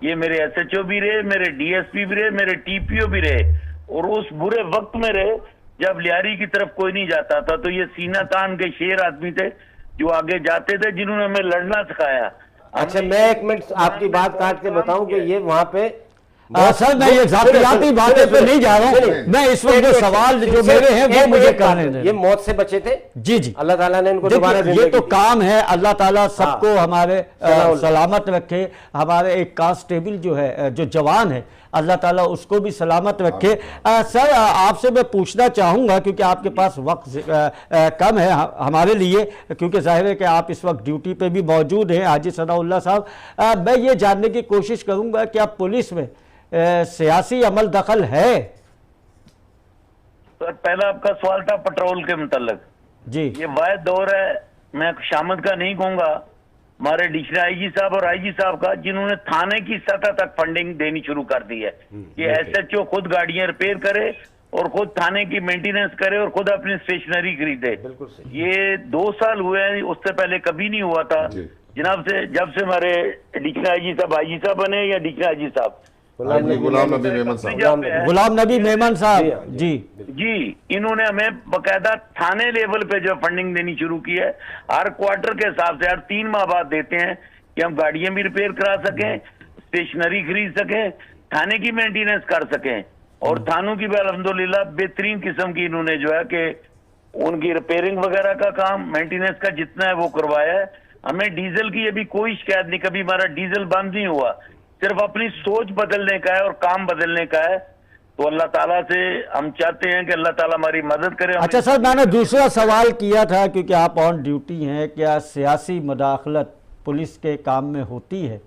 ये मेरे SHO भी रहे, मेरे DSP भी रहे, मेरे TPO भी रहे, और उस बुरे वक्त में रहे जब लियारी की तरफ कोई नहीं जाता था। तो ये सीना तान के शेर आदमी थे जो आगे जाते थे, जिन्होंने हमें लड़ना सिखाया। अच्छा, मैं एक मिनट आपकी बात काट के बताऊं कि ये वहां पे सर मैं ये जातियाती बातें पे नहीं जा रहा हूँ, मैं इस वक्त जो सवाल जो मेरे हैं वो मुझे कहने दें। ये मौत से बचे थे जी जी, अल्लाह ताला ने इनको दोबारा ये तो काम है, अल्लाह ताला सबको हमारे सलामत रखे। हमारे एक कांस्टेबल जो है, जो जवान है, अल्लाह ताला उसको भी सलामत रखे। सर आपसे मैं पूछना चाहूँगा, क्योंकि आपके पास वक्त कम है हमारे लिए, क्योंकि जाहिर है कि आप इस वक्त ड्यूटी पे भी मौजूद हैं हाजी सनाउल्लाह साहब। मैं ये जानने की कोशिश करूँगा कि आप पुलिस में सियासी अमल दखल है? सर पहला आपका सवाल था पेट्रोल के मुताल्लिक जी। ये वायद दौर है, मैं शामत का नहीं कहूंगा, हमारे डिस्ट्रिक्ट IG साहब और IG साहब का, जिन्होंने थाने की सतह तक फंडिंग देनी शुरू कर दी है। ये SHO खुद गाड़ियां रिपेयर करे और खुद थाने की मेंटेनेंस करे और खुद अपनी स्टेशनरी खरीदे। ये 2 साल हुए हैं, उससे पहले कभी नहीं हुआ था जनाब से, जब से हमारे डिस्ट्रिक्ट IG साहब बने या डिस्ट्रिक्ट IG साहब गुलाम नबी मेमन साहब जी, इन्होंने हमें बकायदा थाने लेवल पे जो फंडिंग देनी शुरू की है, हर क्वार्टर के हिसाब से हर 3 माह बाद देते हैं कि हम गाड़ियां भी रिपेयर करा सकें, स्टेशनरी खरीद सकें, थाने की मेंटेनेंस कर सकें। और थानों की भी अल्हम्दुलिल्लाह बेहतरीन किस्म की इन्होंने जो है कि उनकी रिपेयरिंग वगैरह का काम, मेंटेनेंस का जितना है वो करवाया है। हमें डीजल की अभी कोई शिकायत नहीं, कभी हमारा डीजल बंद नहीं हुआ। सिर्फ अपनी सोच बदलने का है और काम बदलने का है। तो अल्लाह ताला से हम चाहते हैं कि अल्लाह ताला हमारी मदद करे। अच्छा सर, मैंने दूसरा सवाल किया था, क्योंकि आप ऑन ड्यूटी हैं, क्या सियासी मुदाखलत पुलिस के काम में होती है?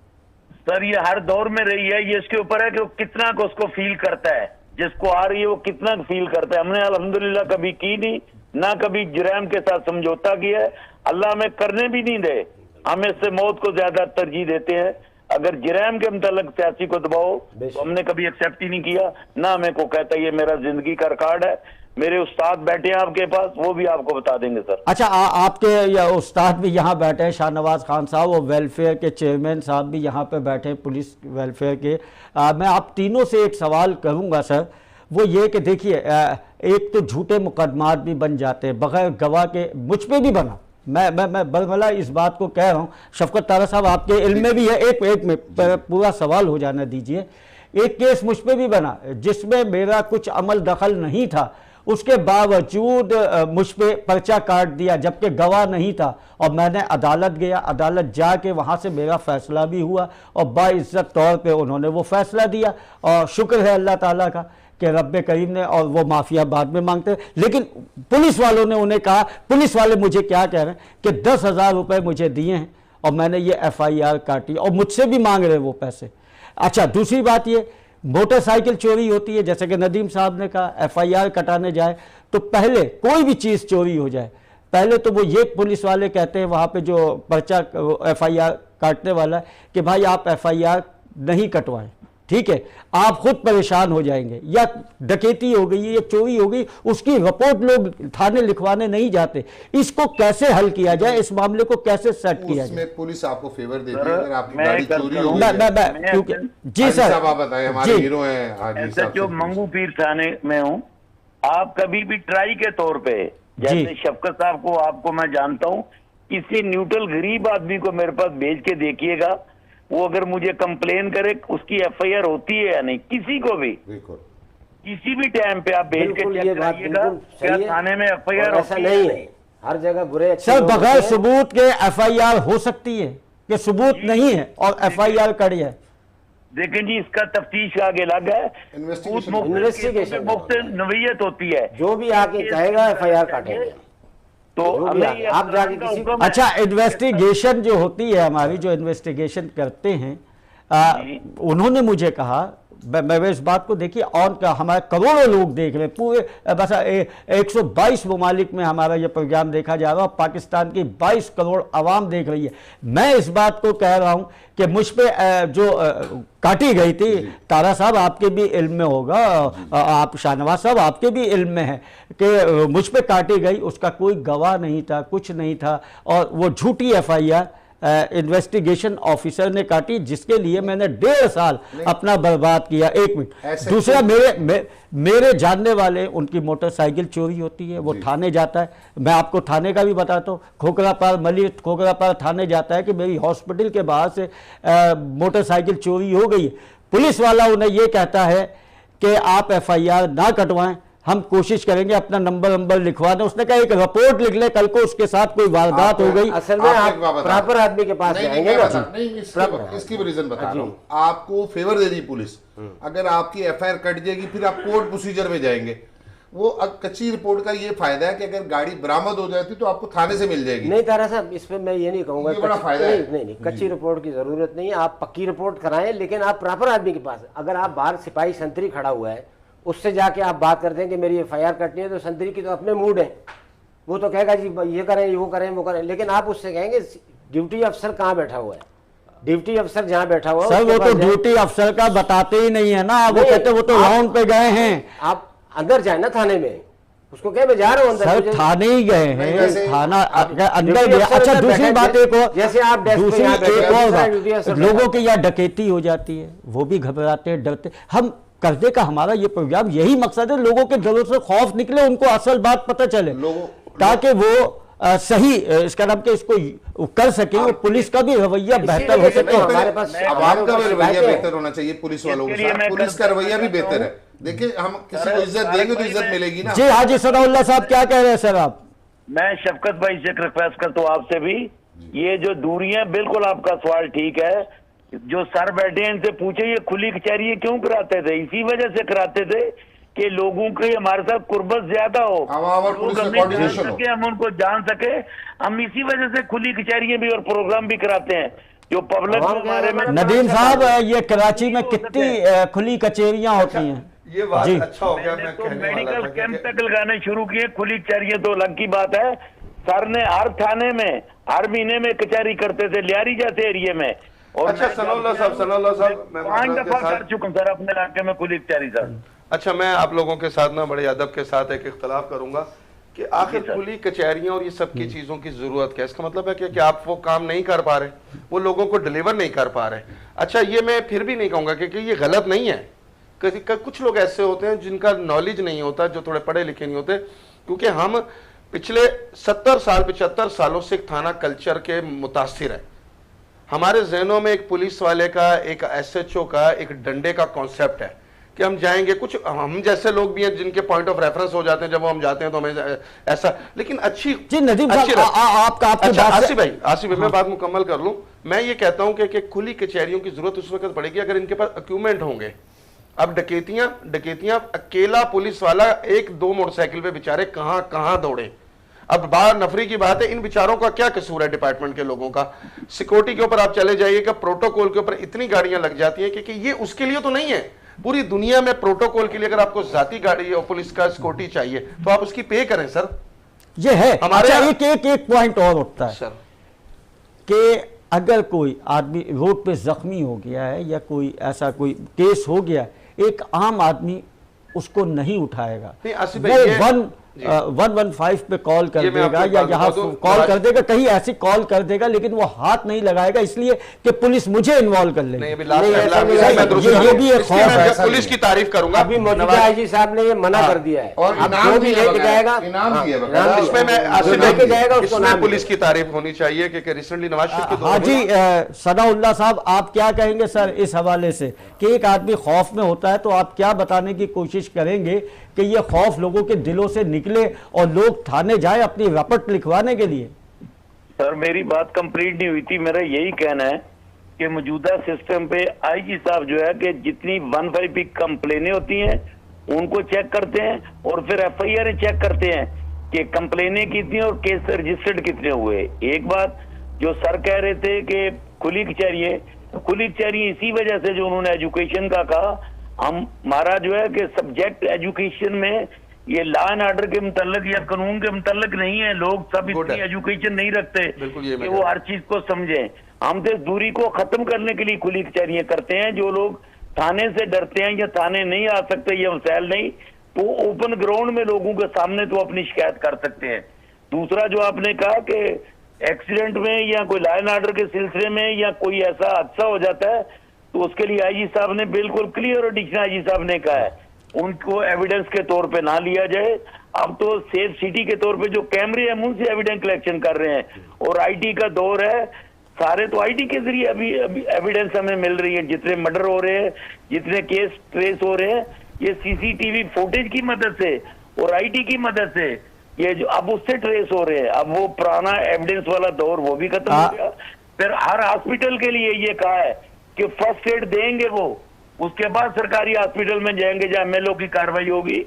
सर ये हर दौर में रही है, ये इसके ऊपर है कि वो कितना को उसको फील करता है, जिसको आ रही है वो कितना फील करता है। हमने अल्हम्दुलिल्लाह कभी की नहीं, ना कभी जुर्म के साथ समझौता किया है। अल्लाह हमें करने भी नहीं दे, हम इससे मौत को ज्यादा तरजीह देते हैं। अगर जुर्म के मुताल्लिक सियासी को दबाओ तो हमने कभी एक्सेप्ट ही नहीं किया, ना हमें को कहता ये मेरा जिंदगी का रिकॉर्ड है। मेरे उस्ताद बैठे हैं आपके पास, वो भी आपको बता देंगे सर। अच्छा, आपके या उस्ताद भी यहाँ बैठे हैं, शाहनवाज खान साहब, वो वेलफेयर के चेयरमैन साहब भी यहाँ पे बैठे हैं, पुलिस वेलफेयर के। मैं आप तीनों से एक सवाल करूँगा सर, वो ये कि देखिए, एक तो झूठे मुकदमात भी बन जाते हैं बगैर गवाह के, मुझ पे भी बना, मैं बलबला इस बात को कह रहा हूँ। शफकत तारा साहब आपके इल्म में भी है, एक में पूरा सवाल हो जाना दीजिए। एक केस मुझ पे भी बना जिसमें मेरा कुछ अमल दखल नहीं था, उसके बावजूद मुझ पे पर्चा काट दिया जबकि गवाह नहीं था, और मैंने अदालत गया, अदालत जाके वहाँ से मेरा फ़ैसला भी हुआ और बाइज़्ज़त तौर पे उन्होंने वो फ़ैसला दिया। और शुक्र है अल्लाह ताला का कि रब्बे करीम ने, और वो माफिया बाद में मांगते हैं। लेकिन पुलिस वालों ने उन्हें कहा, पुलिस वाले मुझे क्या कह रहे हैं कि 10,000 रुपये मुझे दिए हैं और मैंने ये FIR काटी, और मुझसे भी मांग रहे वो पैसे। अच्छा, दूसरी बात ये, मोटरसाइकिल चोरी होती है, जैसे कि नदीम साहब ने कहा, FIR कटाने जाए तो पहले कोई भी चीज़ चोरी हो जाए, पहले तो वो ये पुलिस वाले कहते हैं वहाँ पे जो पर्चा FIR काटने वाला है कि भाई आप FIR नहीं कटवाएं, ठीक है, आप खुद परेशान हो जाएंगे, या डकैती हो गई या चोरी हो गई, उसकी रिपोर्ट लोग थाने लिखवाने नहीं जाते। इसको कैसे हल किया जाए, इस मामले को कैसे सेट किया जाए? पुलिस आपको फेवर देती है अगर आपकी गाड़ी चोरी हो गई। जी सर, आप बताएं, हमारे हीरो हैं SHO मंगू पीर थाने में हूँ। आप कभी भी ट्राई के तौर पे, जैसे शफकत साहब को आपको मैं जानता हूँ, किसी न्यूट्रल गरीब आदमी को मेरे पास भेज के देखिएगा, वो अगर मुझे कंप्लेन करे उसकी FIR होती है या नहीं, किसी को भी किसी भी टाइम पे आप भेज के चेक कराइएगा क्या थाने में FIR ऐसा नहीं है। हर जगह बुरे सर बगैर सबूत के FIR हो सकती है कि सबूत नहीं है और FIR कड़ी है। देखें जी, इसका तफ्तीश आगे लग है, इन्वेस्टिगेशन मुफ्त नवीयत होती है, जो भी आके कहेगा FIR काटेंगे। तो जो भी आप जाके किसी को अच्छा, इन्वेस्टिगेशन जो होती है हमारी, जो इन्वेस्टिगेशन करते हैं, उन्होंने मुझे कहा, मैं इस बात को देखिए, और का हमारे करोड़ों लोग देख रहे हैं पूरे, बस 122 ममालिक में हमारा ये प्रोग्राम देखा जा रहा है, पाकिस्तान की 22 करोड़ आवाम देख रही है। मैं इस बात को कह रहा हूँ कि मुझ पे जो काटी गई थी, तारा साहब आपके भी इल्म में होगा, आप शाहनवाज साहब आपके भी इल्म में है कि मुझ पे काटी गई, उसका कोई गवाह नहीं था, कुछ नहीं था, और वो झूठी FIR इन्वेस्टिगेशन ऑफिसर ने काटी, जिसके लिए मैंने 1.5 साल अपना बर्बाद किया। एक मिनट, दूसरा, मेरे जानने वाले, उनकी मोटरसाइकिल चोरी होती है, वो थाने जाता है, मैं आपको थाने का भी बताता हूँ, खोखरापार मली खोखरापार थाने जाता है कि मेरी हॉस्पिटल के बाहर से मोटरसाइकिल चोरी हो गई है। पुलिस वाला उन्हें ये कहता है कि आप FIR ना कटवाएं, हम कोशिश करेंगे अपना नंबर लिखवा दें। उसने कहा एक रिपोर्ट लिख ले, कल को उसके साथ कोई वारदात हो गई। असल में आप प्रॉपर आदमी के पास जाएंगे ना। नहीं, इसकी भी रीजन बता रहा हूँ, आपको फेवर दे दी पुलिस, अगर आपकी FIR कट जाएगी फिर आप कोर्ट प्रोसीजर में जाएंगे। वो कच्ची रिपोर्ट का ये फायदा है कि अगर गाड़ी बरामद हो जाती तो आपको थाने से मिल जाएगी। नहीं तारा साहब, इस पे मैं ये नहीं कहूंगा, ये बड़ा फायदा है। नहीं, कच्ची रिपोर्ट की जरूरत नहीं है, आप पक्की रिपोर्ट कराएं, लेकिन आप प्रॉपर आदमी के पास। अगर आप बाहर सिपाही संतरी खड़ा हुआ है, उससे जाके आप बात करते हैं कि मेरी FIR कटनी है, तो संतरी की तो अपने मूड है, वो तो कहेगा जी ये करें, वो करें, वो करें, लेकिन आप उससे कहेंगे ड्यूटी अफसर कहाँ बैठा हुआ है, ड्यूटी अफसर जहाँ बैठा हुआ है सर, वो तो ड्यूटी अफसर का बताते ही नहीं है ना, वो कहते वो तो राउंड पे गए हैं। आप अंदर जाए ना थाने में, उसको कहे मैं जा रहा हूँ अंदर। सर थाने ही गए हैं, थाना अंदर गया। अच्छा, दूसरी बात एक और, जैसे आप दूसरी एक और बात, लोगों की यहाँ डकैती हो जाती है, वो भी घबराते हैं, डरते। हम करने का हमारा ये प्रोग्राम यही मकसद है, लोगों के दिलों से खौफ निकले, उनको असल बात पता चले, ताकि वो सही इसका नाम के इसको कर सके, और पुलिस का भी रवैया बेहतर हो सके। हमारे पास आवाम का भी रवैया बेहतर होना चाहिए, पुलिस वालों के साथ पुलिस का रवैया भी बेहतर है। देखिए, हम किसी को इज्जत देंगे तो इज्जत मिलेगी ना। जी हाजी सनाउल्लाह साहब, क्या कह रहे हैं सर आप? मैं शफकत भाई से रिक्वेस्ट करता हूँ आपसे भी, ये जो दूरियां, बिल्कुल आपका सवाल ठीक है, जो सर बैठे हैं इनसे पूछे ये खुली कचहरी क्यों कराते थे? इसी वजह से कराते थे कि लोगों की हमारे साथ कुर्बत ज्यादा हो, लोग हमें जान सके, हम उनको जान सके। हम इसी वजह से खुली कचहरियां भी और प्रोग्राम भी कराते हैं, जो पब्लिक हमारे में। नदीम साहब, ये कराची में कितनी खुली कचहरियां होती हैं? ये बात अच्छा हो गया, मैं तो मेडिकल कैंप तक लगाने शुरू किए, खुली कचहरियां तो अलग की बात है। सर ने हर थाने में हर महीने में कचहरी करते थे, लियारी जैसे एरिया में। और अच्छा सनाउल्लाह साहब, मैं 5 दफा कर चुका हूँ सर अपने इलाके में खुली कचहरी सर। अच्छा, मैं आप लोगों के साथ ना बड़े अदब के साथ एक इख्तलाफ करूंगा कि आखिर खुली कचहरियां और ये सब की चीजों की जरूरत क्या है? इसका मतलब है कि आप वो काम नहीं कर पा रहे, वो लोगों को डिलीवर नहीं कर पा रहे। अच्छा, ये मैं फिर भी नहीं कहूंगा कि ये गलत नहीं है। कुछ लोग ऐसे होते हैं जिनका नॉलेज नहीं होता, जो थोड़े पढ़े लिखे नहीं होते, क्योंकि हम पिछले 75 सालों से एक थाना कल्चर के मुतासिर है। हमारे जहनों में एक पुलिस वाले का, एक SHO का एक डंडे का कॉन्सेप्ट है कि हम जाएंगे। कुछ हम जैसे लोग भी हैं जिनके पॉइंट ऑफ रेफरेंस हो जाते हैं, जब वो हम जाते हैं तो हमें ऐसा, लेकिन अच्छी जी नदीम साहब, अच्छा आसिफ भाई मैं बात मुकम्मल कर लूं। मैं ये कहता हूं कि खुली कचहरियों की जरूरत उस वक्त पड़ेगी अगर इनके पास इक्विपमेंट होंगे। अब डकैतियां अकेला पुलिस वाला 1-2 मोटरसाइकिल पे बेचारे कहां दौड़े। अब बाहर नफरी की बात है, इन बेचारों का क्या कसूर है डिपार्टमेंट के लोगों का? सिक्योरिटी के ऊपर आप चले जाइएगा, प्रोटोकॉल के ऊपर इतनी गाड़ियां लग जाती हैं क्योंकि ये उसके लिए तो नहीं है। पूरी दुनिया में प्रोटोकॉल के लिए अगर आपको जाती गाड़ी और पुलिस का सिक्योरिटी चाहिए तो आप उसकी पे करें सर। ये है हमारे एक पॉइंट और उठता है सर कि अगर कोई आदमी रोड पे जख्मी हो गया है या कोई ऐसा कोई केस हो गया, एक आम आदमी उसको नहीं उठाएगा, वो 115 पे कॉल कर देगा या यहाँ कॉल कर देगा, कहीं ऐसी कॉल कर देगा, लेकिन वो हाथ नहीं लगाएगा इसलिए कि पुलिस मुझे इन्वॉल्व कर लेगी। ये भी एक खौफ है। पुलिस की तारीफ करूंगा, अभी मौजूदा आईजी साहब ने ये मना कर दिया है, और इनाम भी लेके जाएगा, इसमें पुलिस की तारीफ होनी चाहिए कि रिसेंटली नवाज शरीफ के हाजी सनाउल्लाह साहब, आप क्या कहेंगे सर इस हवाले से कि एक आदमी खौफ में होता है, तो आप क्या बताने की कोशिश करेंगे कि ये खौफ लोगों के दिलों से निकले और लोग थाने जाए अपनी रपट लिखवाने के लिए? सर मेरी बात कंप्लीट नहीं हुई थी। मेरा यही कहना है कि मौजूदा सिस्टम पे आईजी साहब जो है कि जितनी 155 कंप्लेनें होती हैं उनको चेक करते हैं और फिर FIR चेक करते हैं। कि कंप्लेनें कितनी और केस रजिस्टर्ड कितने हुए। एक बात जो सर कह रहे थे कि खुली कचहरी इसी वजह से जो उन्होंने एजुकेशन का कहा, हमारा जो है कि सब्जेक्ट एजुकेशन में ये लॉ एंड ऑर्डर के मुतल्लिक या कानून के मुतल्लिक नहीं है। लोग सब इतनी एजुकेशन नहीं रखते कि वो हर चीज को समझें। हम तो इस दूरी को खत्म करने के लिए खुली कचहरियां करते हैं। जो लोग थाने से डरते हैं या थाने नहीं आ सकते, ये मसैल नहीं, तो ओपन ग्राउंड में लोगों के सामने तो अपनी शिकायत कर सकते हैं। दूसरा जो आपने कहा कि एक्सीडेंट में या कोई लॉ एंड ऑर्डर के सिलसिले में या कोई ऐसा हादसा हो जाता है तो उसके लिए आईजी साहब ने बिल्कुल क्लियर और डिक्शन आईजी साहब ने कहा है उनको एविडेंस के तौर पे ना लिया जाए। अब तो सेफ सिटी के तौर पे जो कैमरे हैं उनसे एविडेंस कलेक्शन कर रहे हैं और आईटी का दौर है। सारे तो आईटी के जरिए अभी एविडेंस हमें मिल रही है। जितने मर्डर हो रहे हैं, जितने केस ट्रेस हो रहे हैं, ये सीसीटीवी फुटेज की मदद से और आईटी की मदद से ये जो अब उससे ट्रेस हो रहे हैं। अब वो पुराना एविडेंस वाला दौर वो भी खत्म हो गया। फिर हर हॉस्पिटल के लिए ये कहा है कि फर्स्ट एड देंगे वो, उसके बाद सरकारी हॉस्पिटल में जाएंगे जहां एमएलओ की कार्रवाई होगी।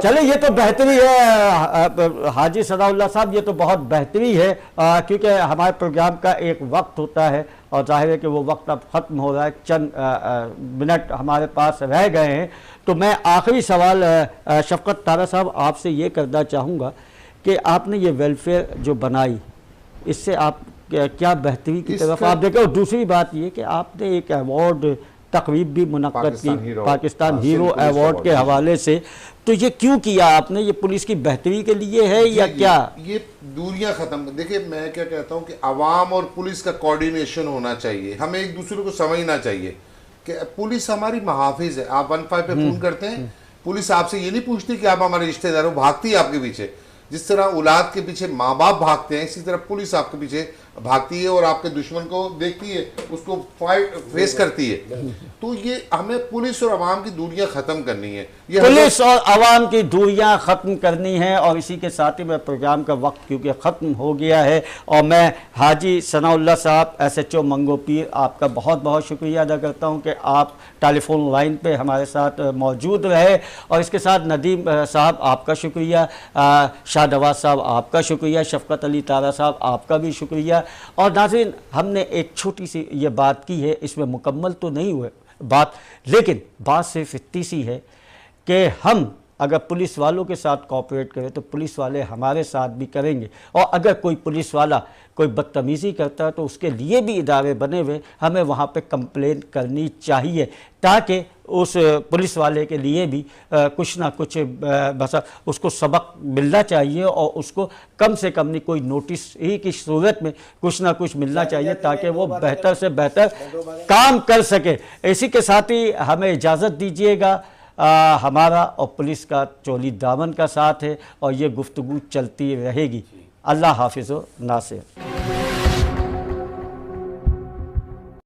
चले ये तो बेहतरी है हाजी सनाउल्लाह साहब, ये तो बहुत बेहतरी है क्योंकि हमारे प्रोग्राम का एक वक्त होता है और जाहिर है कि वो वक्त अब ख़त्म हो रहा है। चंद मिनट हमारे पास रह गए हैं। तो मैं आखिरी सवाल शफकत तारा साहब आपसे ये करना चाहूँगा कि आपने ये वेलफेयर जो बनाई, इससे आप क्या बेहतरी की तरफ आप देखें। और दूसरी बात ये कि आपने एक अवार्ड तकरीब भी मुनक्कद की पाकिस्तान हीरो अवार्ड के हवाले से, तो ये क्यों किया आपने? ये पुलिस की बेहतरी के लिए है या क्या? ये दूरियां खत्म। देखिए मैं क्या कहता हूँ कि आवाम और पुलिस का कोऑर्डिनेशन होना चाहिए। हमें एक दूसरे को समझना चाहिए कि पुलिस हमारी महाफिज है। आप 15 पे फोन करते हैं, पुलिस आपसे ये नहीं पूछती कि आप हमारे रिश्तेदार हो, भागती है आपके पीछे। जिस तरह औलाद के पीछे माँ बाप भागते हैं, इसी तरह पुलिस आपके पीछे भागती है और आपके दुश्मन को देखती है, उसको फाइट फेस करती है। तो ये हमें पुलिस और आवाम की दूरियां खत्म करनी है। ये पुलिस और आवाम की दूरियां खत्म करनी है। और इसी के साथ ही मैं प्रोग्राम का वक्त क्योंकि ख़त्म हो गया है और मैं हाजी सनाउल्लाह साहब SHO मंगोपीर आपका बहुत बहुत शुक्रिया अदा करता हूं कि आप टेलीफोन लाइन पे हमारे साथ मौजूद रहे। और इसके साथ नदीम साहब आपका शुक्रिया, शाहनवाज साहब आपका शुक्रिया, शफकत अली तारा साहब आपका भी शुक्रिया। और नाज़रीन, हमने एक छोटी सी ये बात की है, इसमें मुकम्मल तो नहीं हुए बात, लेकिन बात सिर्फ इतनी सी है कि हम अगर पुलिस वालों के साथ कोऑपरेट करें तो पुलिस वाले हमारे साथ भी करेंगे। और अगर कोई पुलिस वाला कोई बदतमीज़ी करता है तो उसके लिए भी इदारे बने हुए, हमें वहाँ पे कंप्लेंट करनी चाहिए ताकि उस पुलिस वाले के लिए भी कुछ ना कुछ बस उसको सबक मिलना चाहिए और उसको कम से कम नहीं कोई नोटिस ही की सूरत में कुछ ना कुछ मिलना चाहिए ताकि वो बेहतर से बेहतर काम कर सके। इसी के साथ ही हमें इजाज़त दीजिएगा। हमारा और पुलिस का चोली दामन का साथ है और ये गुफ्तगू चलती रहेगी। अल्लाह हाफिज़ व नासिर।